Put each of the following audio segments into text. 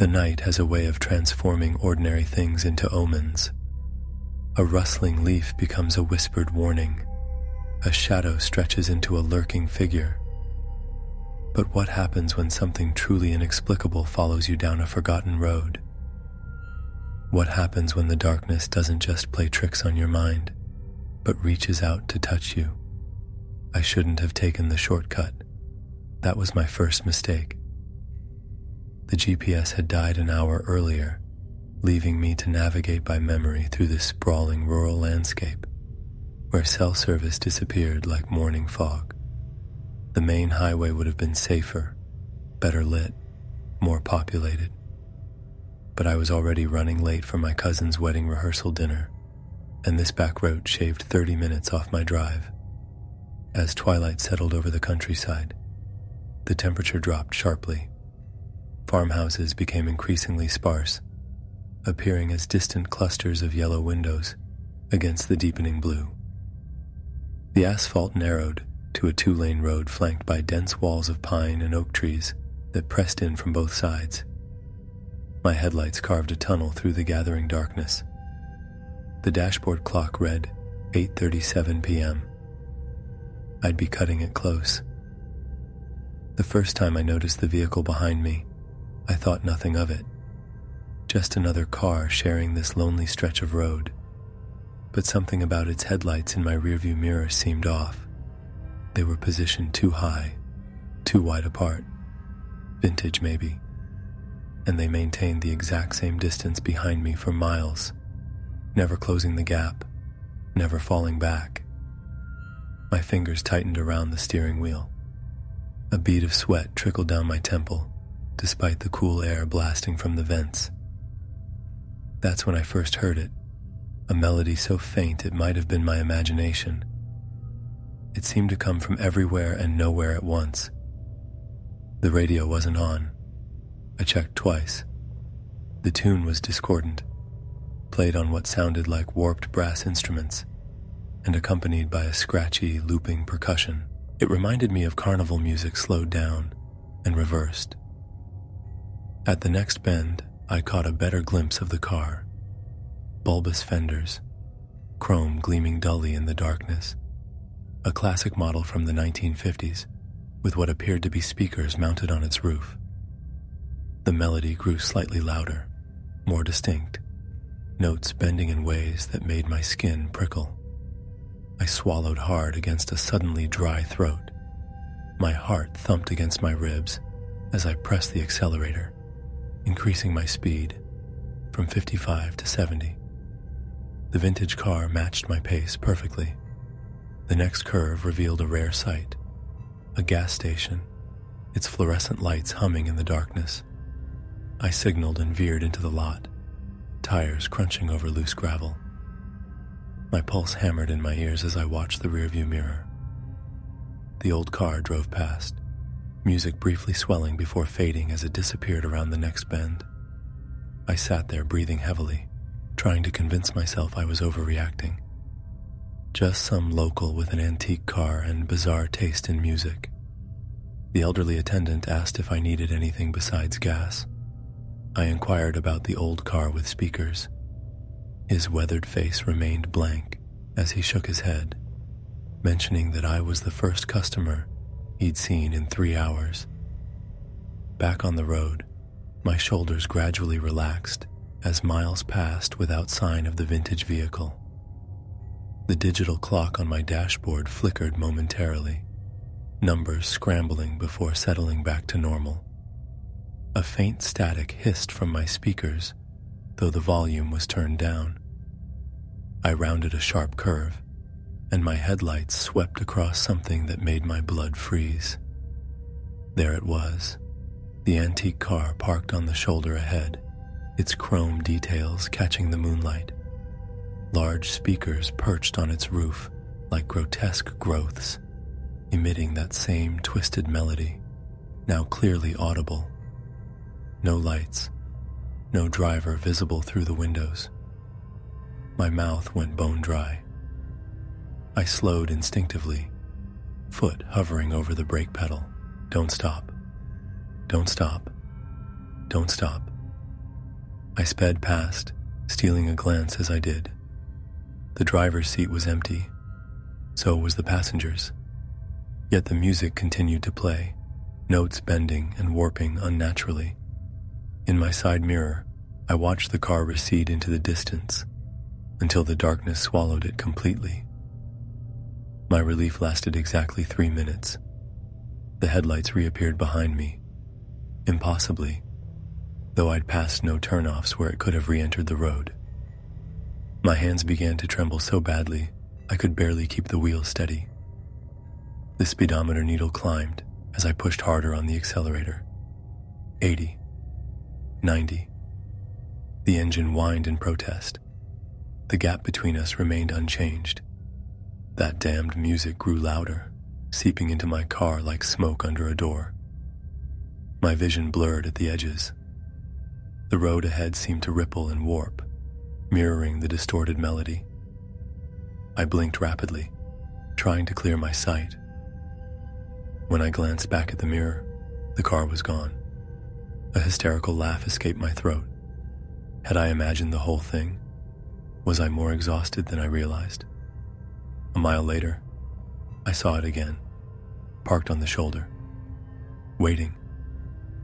The night has a way of transforming ordinary things into omens. A rustling leaf becomes a whispered warning. A shadow stretches into a lurking figure. But what happens when something truly inexplicable follows you down a forgotten road? What happens when the darkness doesn't just play tricks on your mind, but reaches out to touch you? I shouldn't have taken the shortcut. That was my first mistake. The GPS had died an hour earlier, leaving me to navigate by memory through this sprawling rural landscape, where cell service disappeared like morning fog. The main highway would have been safer, better lit, more populated. But I was already running late for my cousin's wedding rehearsal dinner, and this back road shaved 30 minutes off my drive. As twilight settled over the countryside, the temperature dropped sharply. Farmhouses became increasingly sparse, appearing as distant clusters of yellow windows against the deepening blue. The asphalt narrowed to a 2-lane road flanked by dense walls of pine and oak trees that pressed in from both sides. My headlights carved a tunnel through the gathering darkness. The dashboard clock read 8:37 p.m. I'd be cutting it close. The first time I noticed the vehicle behind me, I thought nothing of it. Just another car sharing this lonely stretch of road. But something about its headlights in my rearview mirror seemed off. They were positioned too high, too wide apart. Vintage, maybe. And they maintained the exact same distance behind me for miles, never closing the gap, never falling back. My fingers tightened around the steering wheel. A bead of sweat trickled down my temple, despite the cool air blasting from the vents. That's when I first heard it, a melody so faint it might have been my imagination. It seemed to come from everywhere and nowhere at once. The radio wasn't on. I checked twice. The tune was discordant, played on what sounded like warped brass instruments, and accompanied by a scratchy, looping percussion. It reminded me of carnival music slowed down and reversed. At the next bend, I caught a better glimpse of the car. Bulbous fenders, chrome gleaming dully in the darkness. A classic model from the 1950s, with what appeared to be speakers mounted on its roof. The melody grew slightly louder, more distinct, notes bending in ways that made my skin prickle. I swallowed hard against a suddenly dry throat. My heart thumped against my ribs as I pressed the accelerator, increasing my speed from 55 to 70. The vintage car matched my pace perfectly. The next curve revealed a rare sight, a gas station, its fluorescent lights humming in the darkness. I signaled and veered into the lot, tires crunching over loose gravel. My pulse hammered in my ears as I watched the rearview mirror. The old car drove past, music briefly swelling before fading as it disappeared around the next bend. I sat there breathing heavily, trying to convince myself I was overreacting. Just some local with an antique car and bizarre taste in music. The elderly attendant asked if I needed anything besides gas. I inquired about the old car with speakers. His weathered face remained blank as he shook his head, mentioning that I was the first customer he'd seen in 3 hours. Back on the road, my shoulders gradually relaxed as miles passed without sign of the vintage vehicle. The digital clock on my dashboard flickered momentarily, numbers scrambling before settling back to normal. A faint static hissed from my speakers, though the volume was turned down. I rounded a sharp curve, and my headlights swept across something that made my blood freeze. There it was, the antique car parked on the shoulder ahead, its chrome details catching the moonlight. Large speakers perched on its roof like grotesque growths, emitting that same twisted melody, now clearly audible. No lights, no driver visible through the windows. My mouth went bone dry. I slowed instinctively, foot hovering over the brake pedal. Don't stop. Don't stop. Don't stop. I sped past, stealing a glance as I did. The driver's seat was empty, so was the passenger's. Yet the music continued to play, notes bending and warping unnaturally. In my side mirror, I watched the car recede into the distance until the darkness swallowed it completely. My relief lasted exactly 3 minutes. The headlights reappeared behind me, impossibly, though I'd passed no turnoffs where it could have re-entered the road. My hands began to tremble so badly I could barely keep the wheel steady. The speedometer needle climbed as I pushed harder on the accelerator. 80, 90. The engine whined in protest. The gap between us remained unchanged. That damned music grew louder, seeping into my car like smoke under a door. My vision blurred at the edges. The road ahead seemed to ripple and warp, mirroring the distorted melody. I blinked rapidly, trying to clear my sight. When I glanced back at the mirror, the car was gone. A hysterical laugh escaped my throat. Had I imagined the whole thing? Was I more exhausted than I realized? A mile later, I saw it again, parked on the shoulder, waiting.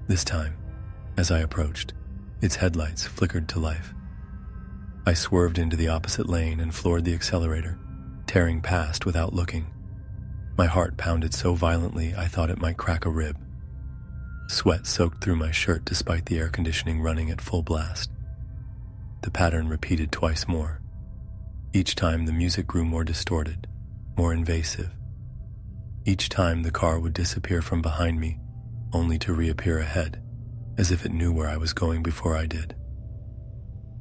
This time, as I approached, its headlights flickered to life. I swerved into the opposite lane and floored the accelerator, tearing past without looking. My heart pounded so violently I thought it might crack a rib. Sweat soaked through my shirt despite the air conditioning running at full blast. The pattern repeated twice more. Each time the music grew more distorted, more invasive. Each time the car would disappear from behind me, only to reappear ahead, as if it knew where I was going before I did.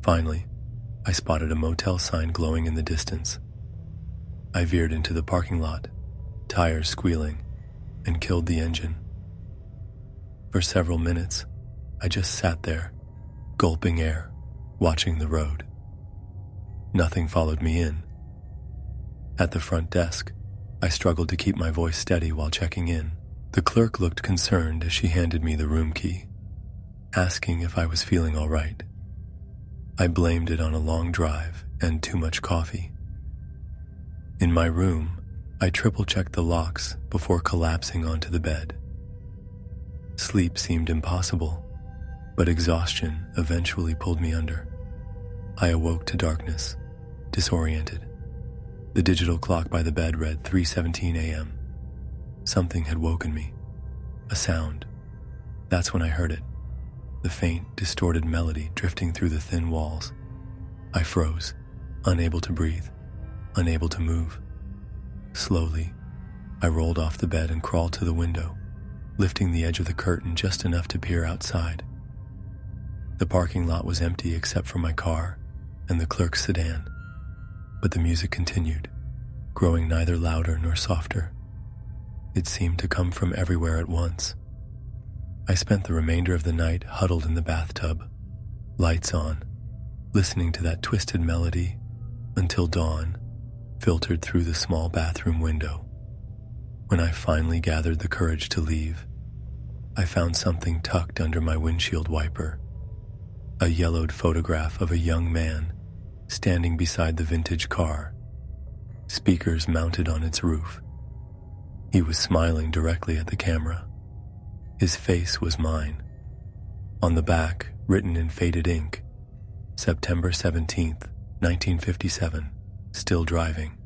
Finally, I spotted a motel sign glowing in the distance. I veered into the parking lot, tires squealing, and killed the engine. For several minutes, I just sat there, gulping air, watching the road. Nothing followed me in. At the front desk, I struggled to keep my voice steady while checking in. The clerk looked concerned as she handed me the room key, asking if I was feeling all right. I blamed it on a long drive and too much coffee. In my room, I triple-checked the locks before collapsing onto the bed. Sleep seemed impossible, but exhaustion eventually pulled me under. I awoke to darkness, disoriented. The digital clock by the bed read 3:17 a.m. Something had woken me. A sound. That's when I heard it. The faint, distorted melody drifting through the thin walls. I froze, unable to breathe, unable to move. Slowly, I rolled off the bed and crawled to the window, lifting the edge of the curtain just enough to peer outside. The parking lot was empty except for my car and the clerk's sedan, but the music continued, growing neither louder nor softer. It seemed to come from everywhere at once. I spent the remainder of the night huddled in the bathtub, lights on, listening to that twisted melody until dawn filtered through the small bathroom window. When I finally gathered the courage to leave, I found something tucked under my windshield wiper. A yellowed photograph of a young man standing beside the vintage car, speakers mounted on its roof. He was smiling directly at the camera. His face was mine. On the back, written in faded ink, September 17th, 1957, still driving.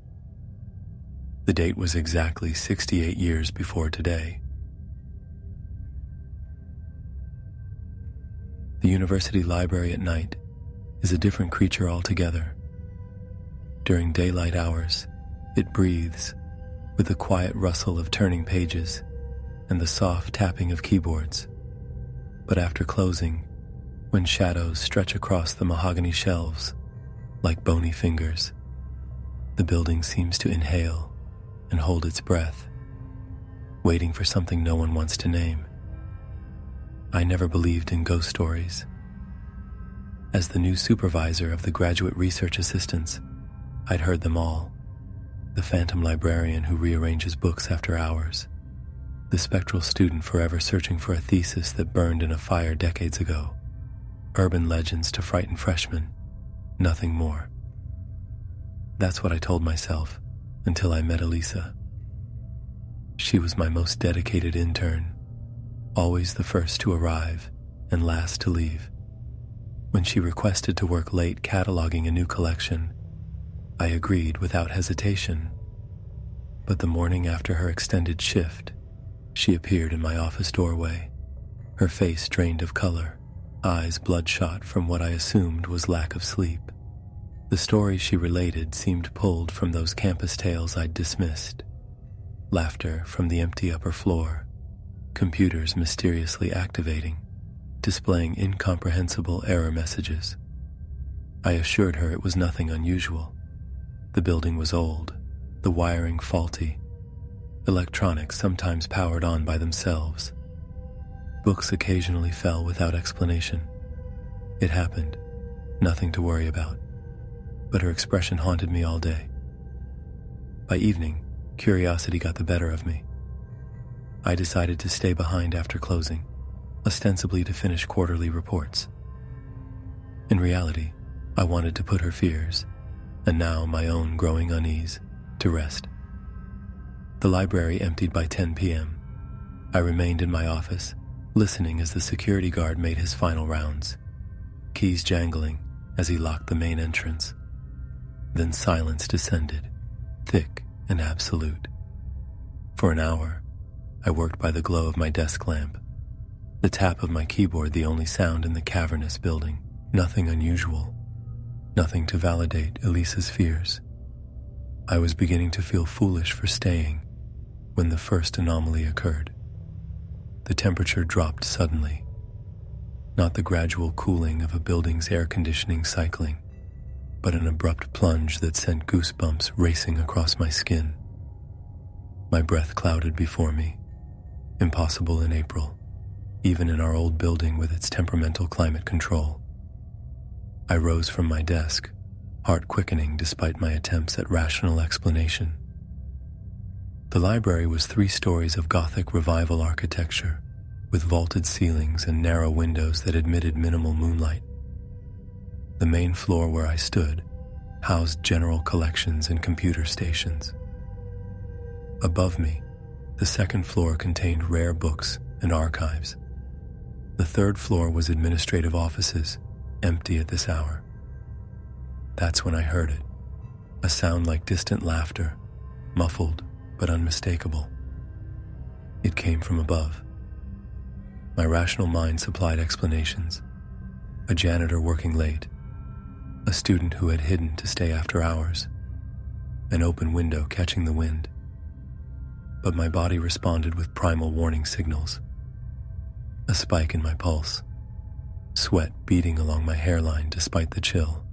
The date was exactly 68 years before today. The university library at night is a different creature altogether. During daylight hours, it breathes with the quiet rustle of turning pages and the soft tapping of keyboards. But after closing, when shadows stretch across the mahogany shelves like bony fingers, the building seems to inhale and hold its breath, waiting for something no one wants to name. I never believed in ghost stories. As the new supervisor of the graduate research assistants, I'd heard them all. The phantom librarian who rearranges books after hours. The spectral student forever searching for a thesis that burned in a fire decades ago. Urban legends to frighten freshmen, nothing more. That's what I told myself until I met Elisa. She was my most dedicated intern, always the first to arrive and last to leave. When she requested to work late cataloging a new collection, I agreed without hesitation. But the morning after her extended shift, she appeared in my office doorway, her face drained of color, eyes bloodshot from what I assumed was lack of sleep. The stories she related seemed pulled from those campus tales I'd dismissed. Laughter from the empty upper floor, computers mysteriously activating, displaying incomprehensible error messages. I assured her it was nothing unusual. The building was old, the wiring faulty, electronics sometimes powered on by themselves. Books occasionally fell without explanation. It happened, nothing to worry about. But her expression haunted me all day. By evening, curiosity got the better of me. I decided to stay behind after closing, ostensibly to finish quarterly reports. In reality, I wanted to put her fears, and now my own growing unease, to rest. The library emptied by 10 p.m. I remained in my office, listening as the security guard made his final rounds, keys jangling as he locked the main entrance. Then silence descended, thick and absolute. For an hour, I worked by the glow of my desk lamp, the tap of my keyboard the only sound in the cavernous building. Nothing unusual, nothing to validate Elisa's fears. I was beginning to feel foolish for staying when the first anomaly occurred. The temperature dropped suddenly, not the gradual cooling of a building's air conditioning cycling, but an abrupt plunge that sent goosebumps racing across my skin. My breath clouded before me, impossible in April, even in our old building with its temperamental climate control. I rose from my desk, heart quickening despite my attempts at rational explanation. The library was 3 stories of Gothic Revival architecture, with vaulted ceilings and narrow windows that admitted minimal moonlight. The main floor where I stood housed general collections and computer stations. Above me, the second floor contained rare books and archives. The third floor was administrative offices, empty at this hour. That's when I heard it, a sound like distant laughter, muffled but unmistakable. It came from above. My rational mind supplied explanations. A janitor working late, a student who had hidden to stay after hours, an open window catching the wind. But my body responded with primal warning signals. A spike in my pulse, sweat beading along my hairline despite the chill,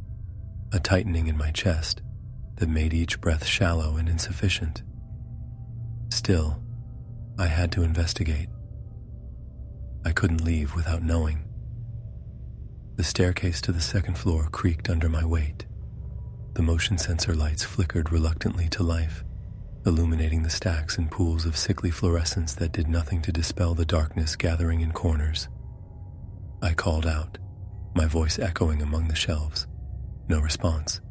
a tightening in my chest that made each breath shallow and insufficient. Still, I had to investigate. I couldn't leave without knowing. The staircase to the second floor creaked under my weight. The motion sensor lights flickered reluctantly to life, illuminating the stacks and pools of sickly fluorescence that did nothing to dispel the darkness gathering in corners. I called out, my voice echoing among the shelves. No response.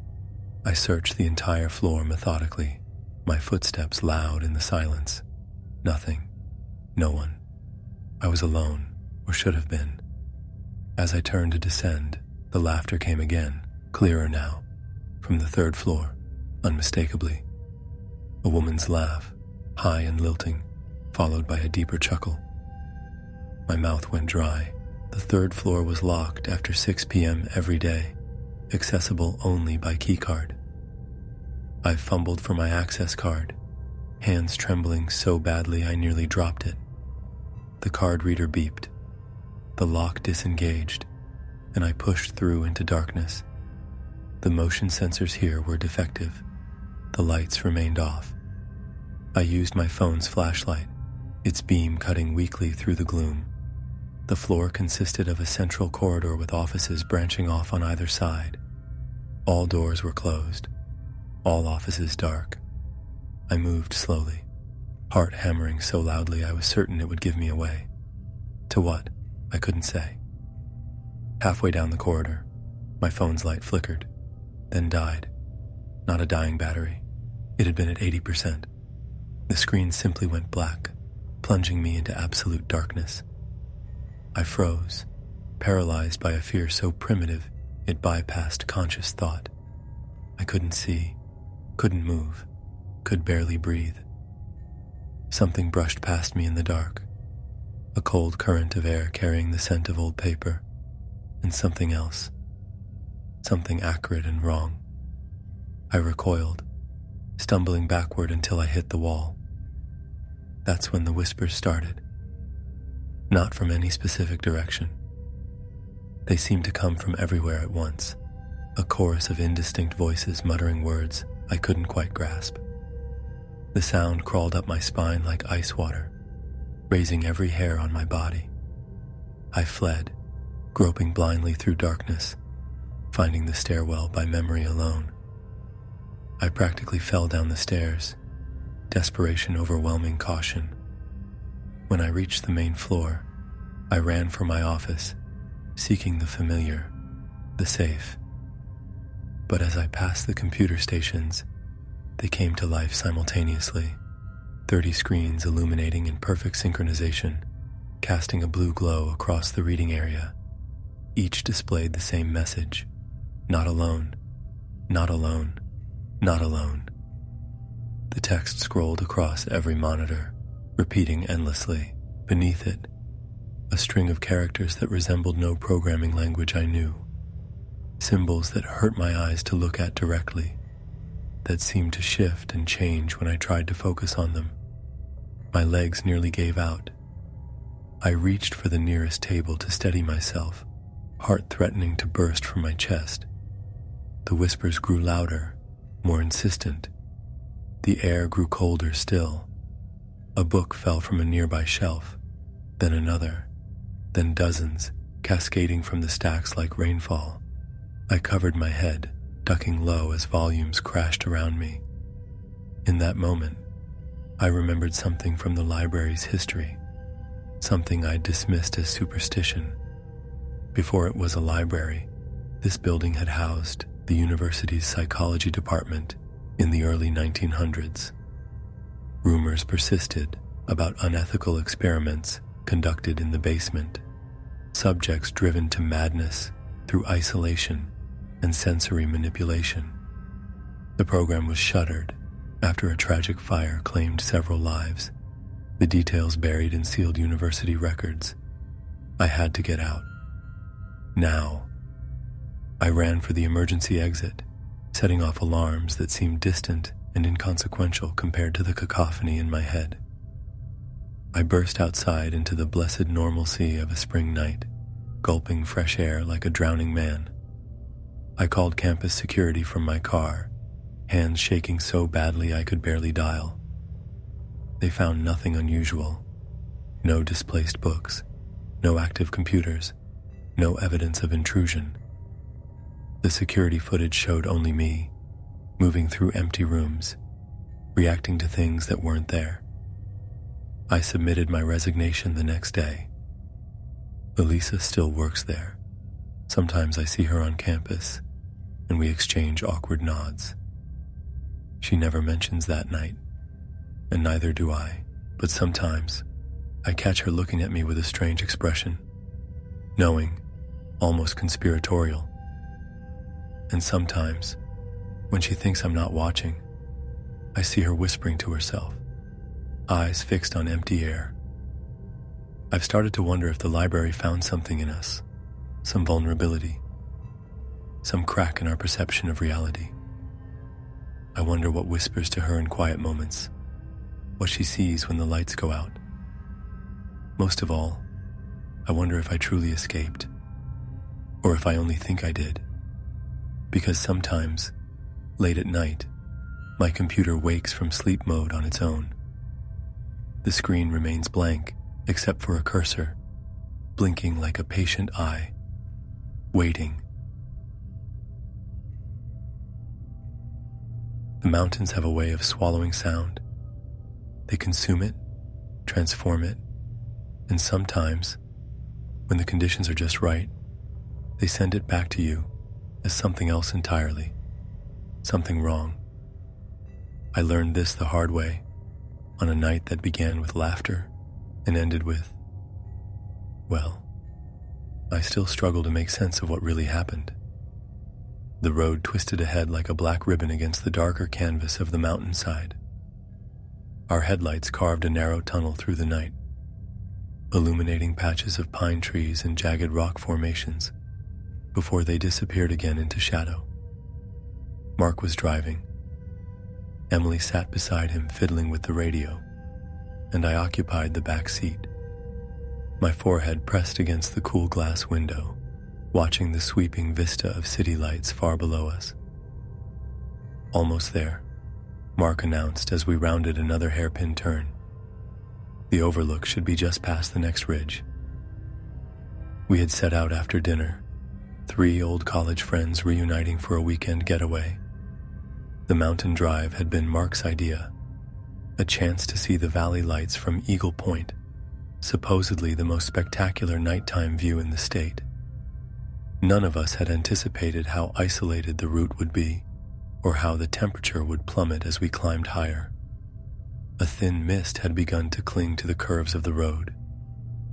I searched the entire floor methodically, my footsteps loud in the silence. Nothing. No one. I was alone, or should have been. As I turned to descend, the laughter came again, clearer now, from the third floor, unmistakably. A woman's laugh, high and lilting, followed by a deeper chuckle. My mouth went dry. The third floor was locked after 6 p.m. every day, accessible only by keycard. I fumbled for my access card, hands trembling so badly I nearly dropped it. The card reader beeped. The lock disengaged, and I pushed through into darkness. The motion sensors here were defective. The lights remained off. I used my phone's flashlight, its beam cutting weakly through the gloom. The floor consisted of a central corridor with offices branching off on either side. All doors were closed, all offices dark. I moved slowly, heart hammering so loudly I was certain it would give me away. To what? I couldn't say. Halfway down the corridor, my phone's light flickered, then died. Not a dying battery. It had been at 80%. The screen simply went black, plunging me into absolute darkness. I froze, paralyzed by a fear so primitive it bypassed conscious thought. I couldn't see, couldn't move, could barely breathe. Something brushed past me in the dark, a cold current of air carrying the scent of old paper, and something else, something acrid and wrong. I recoiled, stumbling backward until I hit the wall. That's when the whispers started. Not from any specific direction. They seemed to come from everywhere at once, a chorus of indistinct voices muttering words I couldn't quite grasp. The sound crawled up my spine like ice water, raising every hair on my body. I fled, groping blindly through darkness, finding the stairwell by memory alone. I practically fell down the stairs, desperation overwhelming caution. When I reached the main floor, I ran for my office, seeking the familiar, the safe. But as I passed the computer stations, they came to life simultaneously, 30 screens illuminating in perfect synchronization, casting a blue glow across the reading area. Each displayed the same message: not alone, not alone, not alone. The text scrolled across every monitor, repeating endlessly. Beneath it, a string of characters that resembled no programming language I knew. Symbols that hurt my eyes to look at directly, that seemed to shift and change when I tried to focus on them. My legs nearly gave out. I reached for the nearest table to steady myself, heart threatening to burst from my chest. The whispers grew louder, more insistent. The air grew colder still. A book fell from a nearby shelf, then another, then dozens, cascading from the stacks like rainfall. I covered my head, ducking low as volumes crashed around me. In that moment, I remembered something from the library's history, something I'd dismissed as superstition. Before it was a library, this building had housed the university's psychology department in the early 1900s. Rumors persisted about unethical experiments conducted in the basement, subjects driven to madness through isolation and sensory manipulation. The program was shuttered after a tragic fire claimed several lives, the details buried in sealed university records. I had to get out. Now. I ran for the emergency exit, setting off alarms that seemed distant and inconsequential compared to the cacophony in my head. I burst outside into the blessed normalcy of a spring night, gulping fresh air like a drowning man. I called campus security from my car, hands shaking so badly I could barely dial. They found nothing unusual. No displaced books, no active computers, no evidence of intrusion. The security footage showed only me, moving through empty rooms, reacting to things that weren't there. I submitted my resignation the next day. Elisa still works there. Sometimes I see her on campus, and we exchange awkward nods. She never mentions that night, and neither do I, but sometimes I catch her looking at me with a strange expression, knowing, almost conspiratorial. And sometimes, when she thinks I'm not watching, I see her whispering to herself, eyes fixed on empty air. I've started to wonder if the library found something in us, some vulnerability, some crack in our perception of reality. I wonder what whispers to her in quiet moments, what she sees when the lights go out. Most of all, I wonder if I truly escaped, or if I only think I did. Because sometimes, late at night, my computer wakes from sleep mode on its own. The screen remains blank except for a cursor, blinking like a patient eye, waiting. The mountains have a way of swallowing sound. They consume it, transform it, and sometimes, when the conditions are just right, They send it back to you as something else entirely, something wrong. I learned this the hard way on a night that began with laughter and ended with, well, I still struggle to make sense of what really happened. The road twisted ahead like a black ribbon against the darker canvas of the mountainside. Our headlights carved a narrow tunnel through the night, illuminating patches of pine trees and jagged rock formations before they disappeared again into shadow. Mark was driving. Emily sat beside him fiddling with the radio, and I occupied the back seat, my forehead pressed against the cool glass window, watching the sweeping vista of city lights far below us. Almost there, Mark announced as we rounded another hairpin turn. The overlook should be just past the next ridge. We had set out after dinner, 3 old college friends reuniting for a weekend getaway. The mountain drive had been Mark's idea, a chance to see the valley lights from Eagle Point, supposedly the most spectacular nighttime view in the state. None of us had anticipated how isolated the route would be, or how the temperature would plummet as we climbed higher. A thin mist had begun to cling to the curves of the road,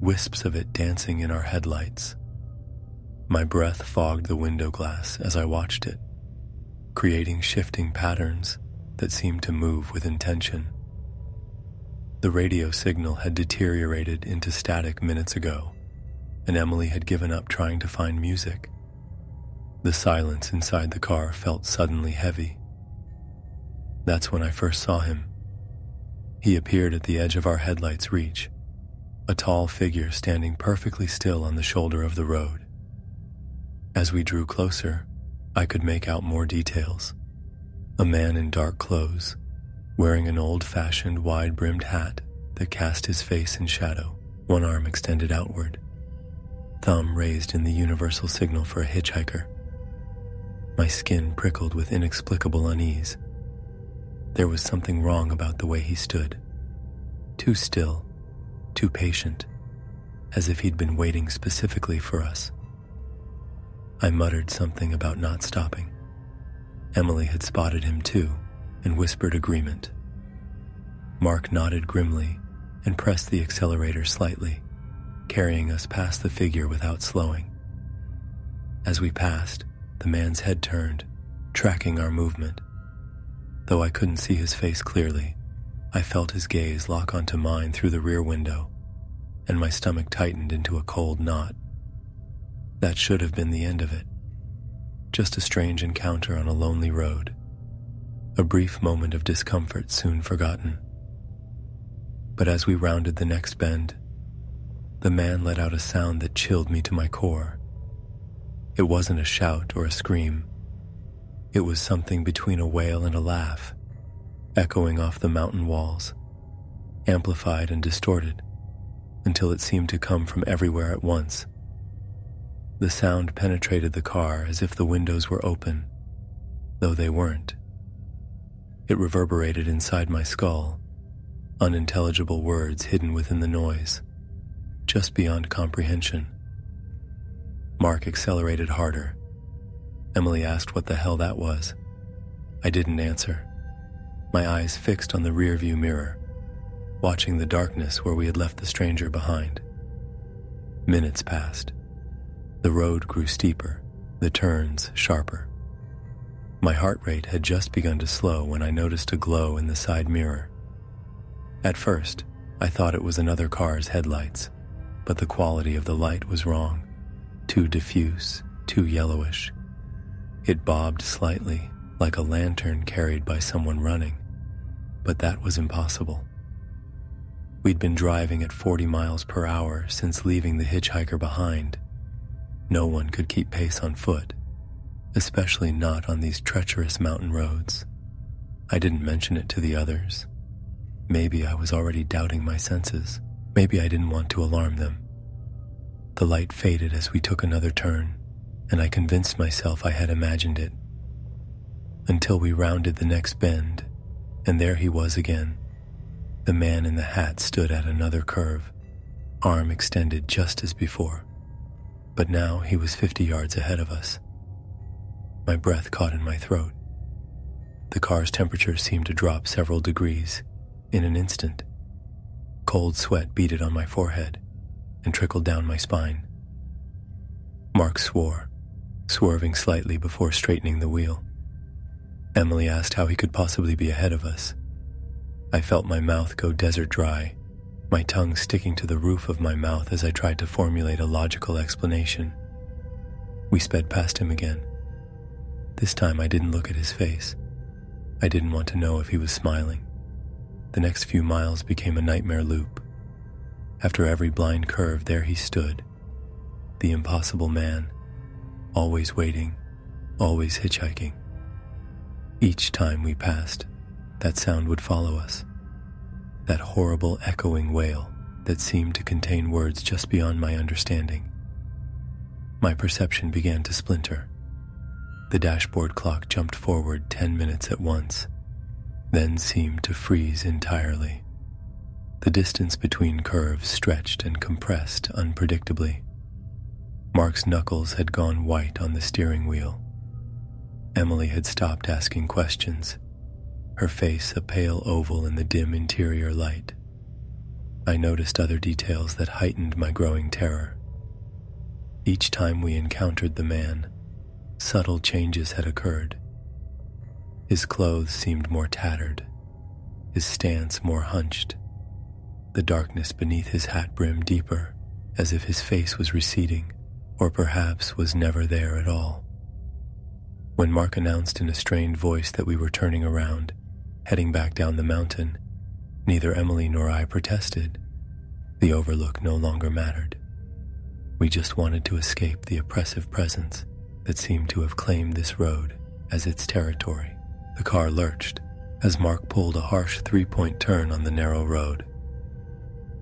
wisps of it dancing in our headlights. My breath fogged the window glass as I watched it, creating shifting patterns that seemed to move with intention. The radio signal had deteriorated into static minutes ago, and Emily had given up trying to find music. The silence inside the car felt suddenly heavy. That's when I first saw him. He appeared at the edge of our headlights' reach, a tall figure standing perfectly still on the shoulder of the road. As we drew closer, I could make out more details. A man in dark clothes, wearing an old-fashioned wide-brimmed hat that cast his face in shadow, one arm extended outward, thumb raised in the universal signal for a hitchhiker. My skin prickled with inexplicable unease. There was something wrong about the way he stood. Too still, too patient, as if he'd been waiting specifically for us. I muttered something about not stopping. Emily had spotted him too and whispered agreement. Mark nodded grimly and pressed the accelerator slightly, carrying us past the figure without slowing. As we passed, the man's head turned, tracking our movement. Though I couldn't see his face clearly, I felt his gaze lock onto mine through the rear window, and my stomach tightened into a cold knot. That should have been the end of it. Just a strange encounter on a lonely road. A brief moment of discomfort soon forgotten. But as we rounded the next bend, the man let out a sound that chilled me to my core. It wasn't a shout or a scream. It was something between a wail and a laugh, echoing off the mountain walls, amplified and distorted, until it seemed to come from everywhere at once. The sound penetrated the car as if the windows were open, though they weren't. It reverberated inside my skull, unintelligible words hidden within the noise, just beyond comprehension. Mark accelerated harder. Emily asked what the hell that was. I didn't answer, my eyes fixed on the rearview mirror, watching the darkness where we had left the stranger behind. Minutes passed. The road grew steeper, the turns sharper. My heart rate had just begun to slow when I noticed a glow in the side mirror. At first, I thought it was another car's headlights, but the quality of the light was wrong. Too diffuse, too yellowish. It bobbed slightly, like a lantern carried by someone running, but that was impossible. We'd been driving at 40 miles per hour since leaving the hitchhiker behind. No one could keep pace on foot, especially not on these treacherous mountain roads. I didn't mention it to the others. Maybe I was already doubting my senses. Maybe I didn't want to alarm them. The light faded as we took another turn, and I convinced myself I had imagined it. Until we rounded the next bend, and there he was again. The man in the hat stood at another curve, arm extended just as before. but now he was 50 yards ahead of us. My breath caught in my throat. The car's temperature seemed to drop several degrees in an instant. Cold sweat beaded on my forehead and trickled down my spine. Mark swore, swerving slightly before straightening the wheel. Emily asked how he could possibly be ahead of us. I felt my mouth go desert dry, my tongue sticking to the roof of my mouth as I tried to formulate a logical explanation. We sped past him again. This time I didn't look at his face. I didn't want to know if he was smiling. The next few miles became a nightmare loop. After every blind curve, there he stood, the impossible man, always waiting, always hitchhiking. Each time we passed, that sound would follow us, that horrible echoing wail that seemed to contain words just beyond my understanding. My perception began to splinter. The dashboard clock jumped forward 10 minutes at once, then seemed to freeze entirely. The distance between curves stretched and compressed unpredictably. Mark's knuckles had gone white on the steering wheel. Emily had stopped asking questions, her face a pale oval in the dim interior light. I noticed other details that heightened my growing terror. Each time we encountered the man, subtle changes had occurred. His clothes seemed more tattered, his stance more hunched, the darkness beneath his hat brim deeper, as if his face was receding, or perhaps was never there at all. When Mark announced in a strained voice that we were turning around, heading back down the mountain, neither Emily nor I protested. The overlook no longer mattered. We just wanted to escape the oppressive presence that seemed to have claimed this road as its territory. The car lurched as Mark pulled a harsh three-point turn on the narrow road.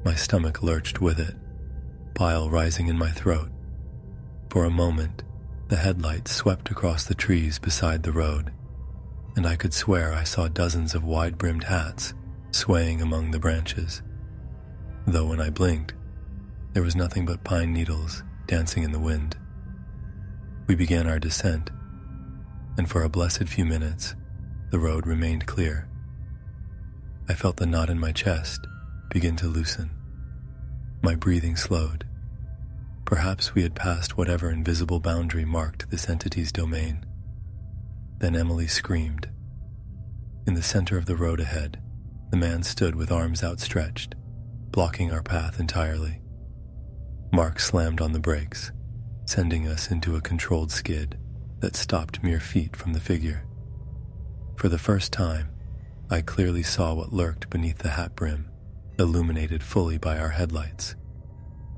My stomach lurched with it, bile rising in my throat. For a moment, the headlights swept across the trees beside the road, and I could swear I saw dozens of wide-brimmed hats swaying among the branches. Though when I blinked, there was nothing but pine needles dancing in the wind. We began our descent, and for a blessed few minutes, the road remained clear. I felt the knot in my chest begin to loosen. My breathing slowed. Perhaps we had passed whatever invisible boundary marked this entity's domain. Then Emily screamed. In the center of the road ahead, the man stood with arms outstretched, blocking our path entirely. Mark slammed on the brakes, sending us into a controlled skid that stopped mere feet from the figure. For the first time, I clearly saw what lurked beneath the hat brim, illuminated fully by our headlights.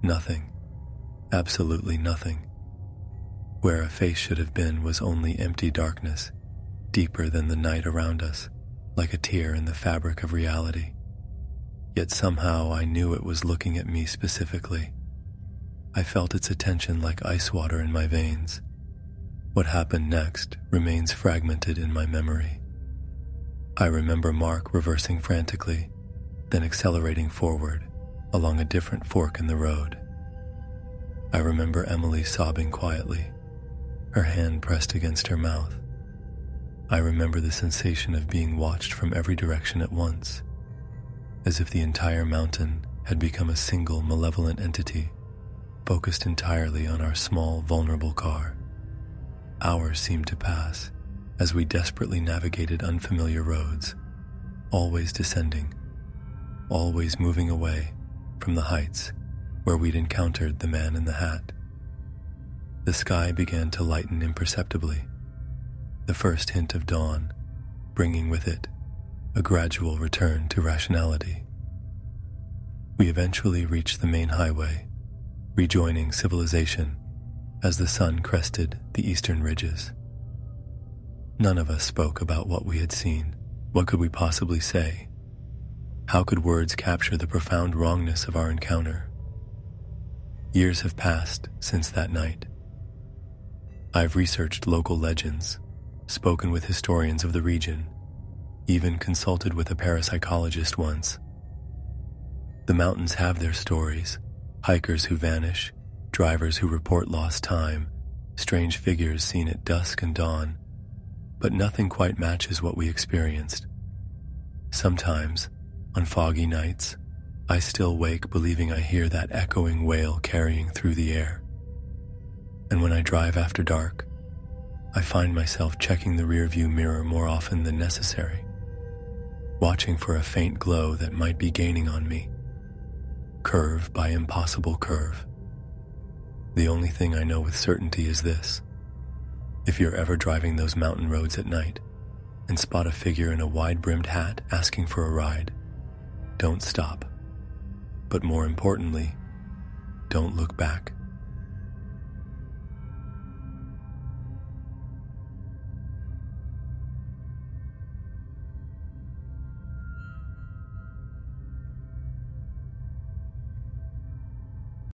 Nothing. Absolutely nothing. Where a face should have been was only empty darkness, deeper than the night around us, like a tear in the fabric of reality. Yet somehow I knew it was looking at me specifically. I felt its attention like ice water in my veins. What happened next remains fragmented in my memory. I remember Mark reversing frantically, then accelerating forward along a different fork in the road. I remember Emily sobbing quietly, her hand pressed against her mouth. I remember the sensation of being watched from every direction at once, as if the entire mountain had become a single malevolent entity, focused entirely on our small, vulnerable car. Hours seemed to pass as we desperately navigated unfamiliar roads, always descending, always moving away from the heights where we'd encountered the man in the hat. The sky began to lighten imperceptibly, the first hint of dawn, bringing with it a gradual return to rationality. We eventually reached the main highway, rejoining civilization as the sun crested the eastern ridges. None of us spoke about what we had seen. What could we possibly say? How could words capture the profound wrongness of our encounter? Years have passed since that night. I've researched local legends, spoken with historians of the region, even consulted with a parapsychologist once. The mountains have their stories, hikers who vanish, drivers who report lost time, strange figures seen at dusk and dawn, but nothing quite matches what we experienced. Sometimes, on foggy nights, I still wake believing I hear that echoing wail carrying through the air. And when I drive after dark, I find myself checking the rearview mirror more often than necessary, watching for a faint glow that might be gaining on me, curve by impossible curve. The only thing I know with certainty is this: if you're ever driving those mountain roads at night and spot a figure in a wide-brimmed hat asking for a ride, don't stop. But more importantly, don't look back.